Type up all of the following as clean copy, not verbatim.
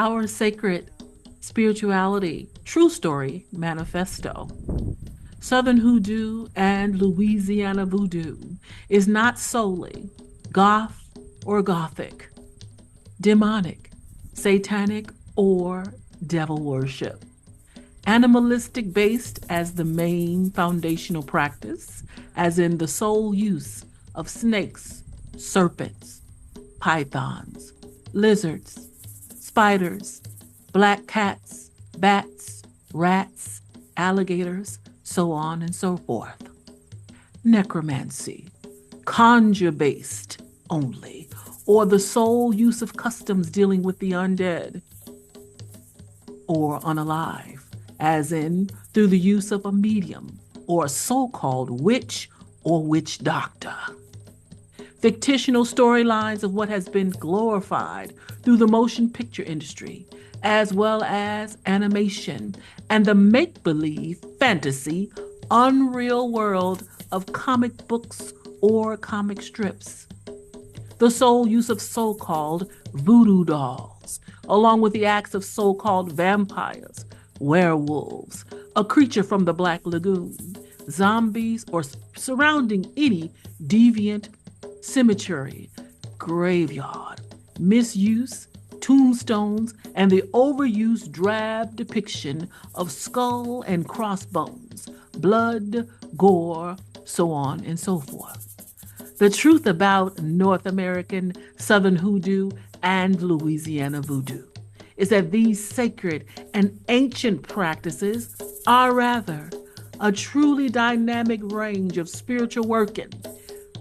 Our sacred spirituality, true story, manifesto. Southern hoodoo and Louisiana voodoo is not solely goth or gothic, demonic, satanic, or devil worship. Animalistic based as the main foundational practice, as in the sole use of snakes, serpents, pythons, lizards, spiders, black cats, bats, rats, alligators, so on and so forth. Necromancy, conjure based only, or the sole use of customs dealing with the undead or unalive, as in through the use of a medium or a so called witch or witch doctor. Fictional storylines of what has been glorified through the motion picture industry, as well as animation and the make believe fantasy unreal world of comic books or comic strips. The sole use of so called voodoo dolls, along with the acts of so called vampires, werewolves, a creature from the Black Lagoon, zombies, or surrounding any deviant cemetery, graveyard, misuse, tombstones, and the overused drab depiction of skull and crossbones, blood, gore, so on and so forth. The truth about North American Southern hoodoo and Louisiana voodoo is that these sacred and ancient practices are rather a truly dynamic range of spiritual working,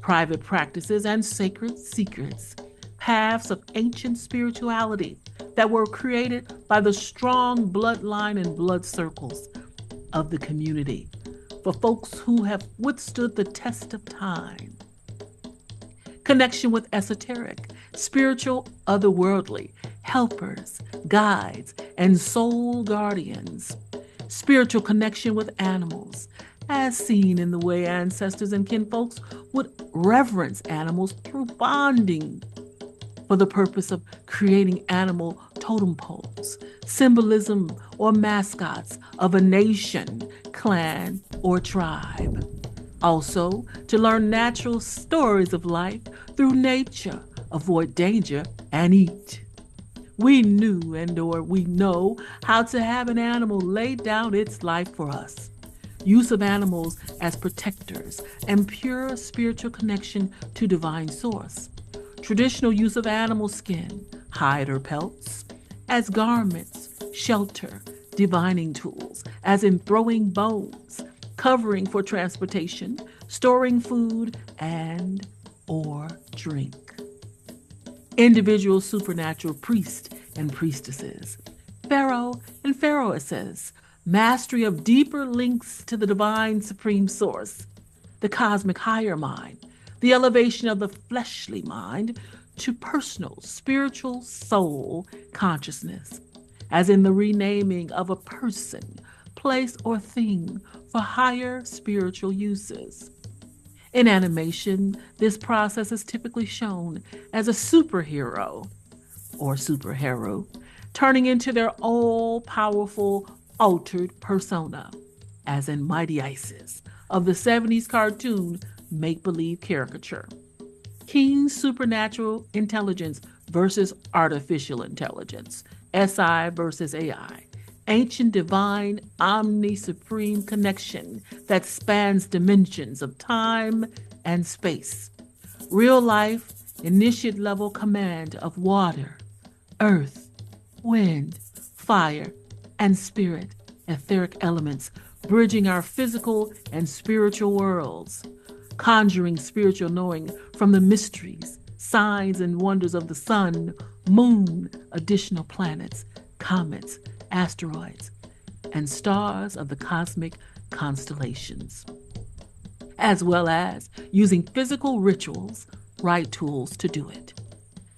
private practices, and sacred secrets, paths of ancient spirituality that were created by the strong bloodline and blood circles of the community for folks who have withstood the test of time. Connection with esoteric, spiritual, otherworldly helpers, guides, and soul guardians. Spiritual connection with animals, as seen in the way ancestors and kinfolks would reverence animals through bonding for the purpose of creating animal totem poles, symbolism or mascots of a nation, clan, or tribe. Also, to learn natural stories of life through nature, avoid danger, and eat. We knew and/or we know how to have an animal lay down its life for us. Use of animals as protectors and pure spiritual connection to divine source. Traditional use of animal skin, hide or pelts, as garments, shelter, divining tools, as in throwing bones, covering for transportation, storing food, and or drink. Individual supernatural priests and priestesses, pharaoh and pharaohesses, mastery of deeper links to the divine supreme source, the cosmic higher mind, the elevation of the fleshly mind to personal spiritual soul consciousness, as in the renaming of a person, place, or thing for higher spiritual uses. In animation, this process is typically shown as a superhero or superhero turning into their all-powerful altered persona, as in Mighty Isis of the 70s cartoon make-believe caricature. Keen supernatural intelligence versus artificial intelligence, SI versus AI. Ancient divine omni-supreme connection that spans dimensions of time and space. Real life, initiate level command of water, earth, wind, fire, and spirit, etheric elements, bridging our physical and spiritual worlds. Conjuring spiritual knowing from the mysteries, signs, and wonders of the sun, moon, additional planets, comets, asteroids, and stars of the cosmic constellations, as well as using physical rituals, right tools to do it.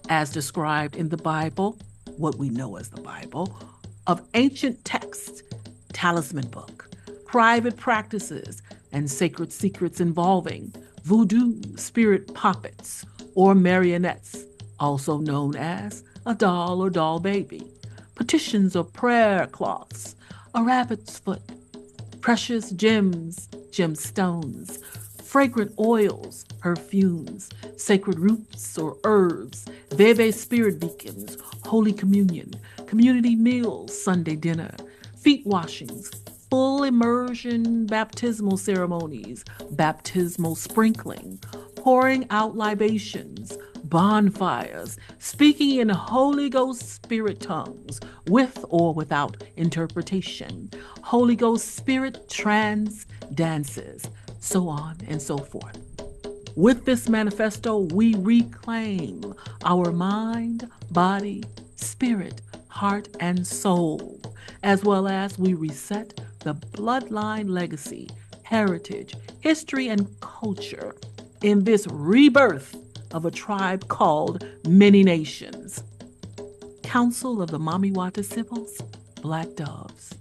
As described in the Bible, what we know as the Bible, of ancient texts, talisman book, private practices, and sacred secrets involving voodoo spirit puppets or marionettes, also known as a doll or doll baby, petitions of prayer cloths, a rabbit's foot, precious gems, gemstones, fragrant oils, perfumes, sacred roots or herbs, Veve spirit beacons, Holy Communion, community meals, Sunday dinner, feet washings, full immersion baptismal ceremonies, baptismal sprinkling, pouring out libations, bonfires, speaking in Holy Ghost spirit tongues, with or without interpretation, Holy Ghost spirit trance dances, so on and so forth. With this manifesto, we reclaim our mind, body, spirit, heart, and soul, as well as we reset the bloodline legacy, heritage, history, and culture in this rebirth of a tribe called Many Nations. Council of the Mamiwata Sibyls, Black Doves.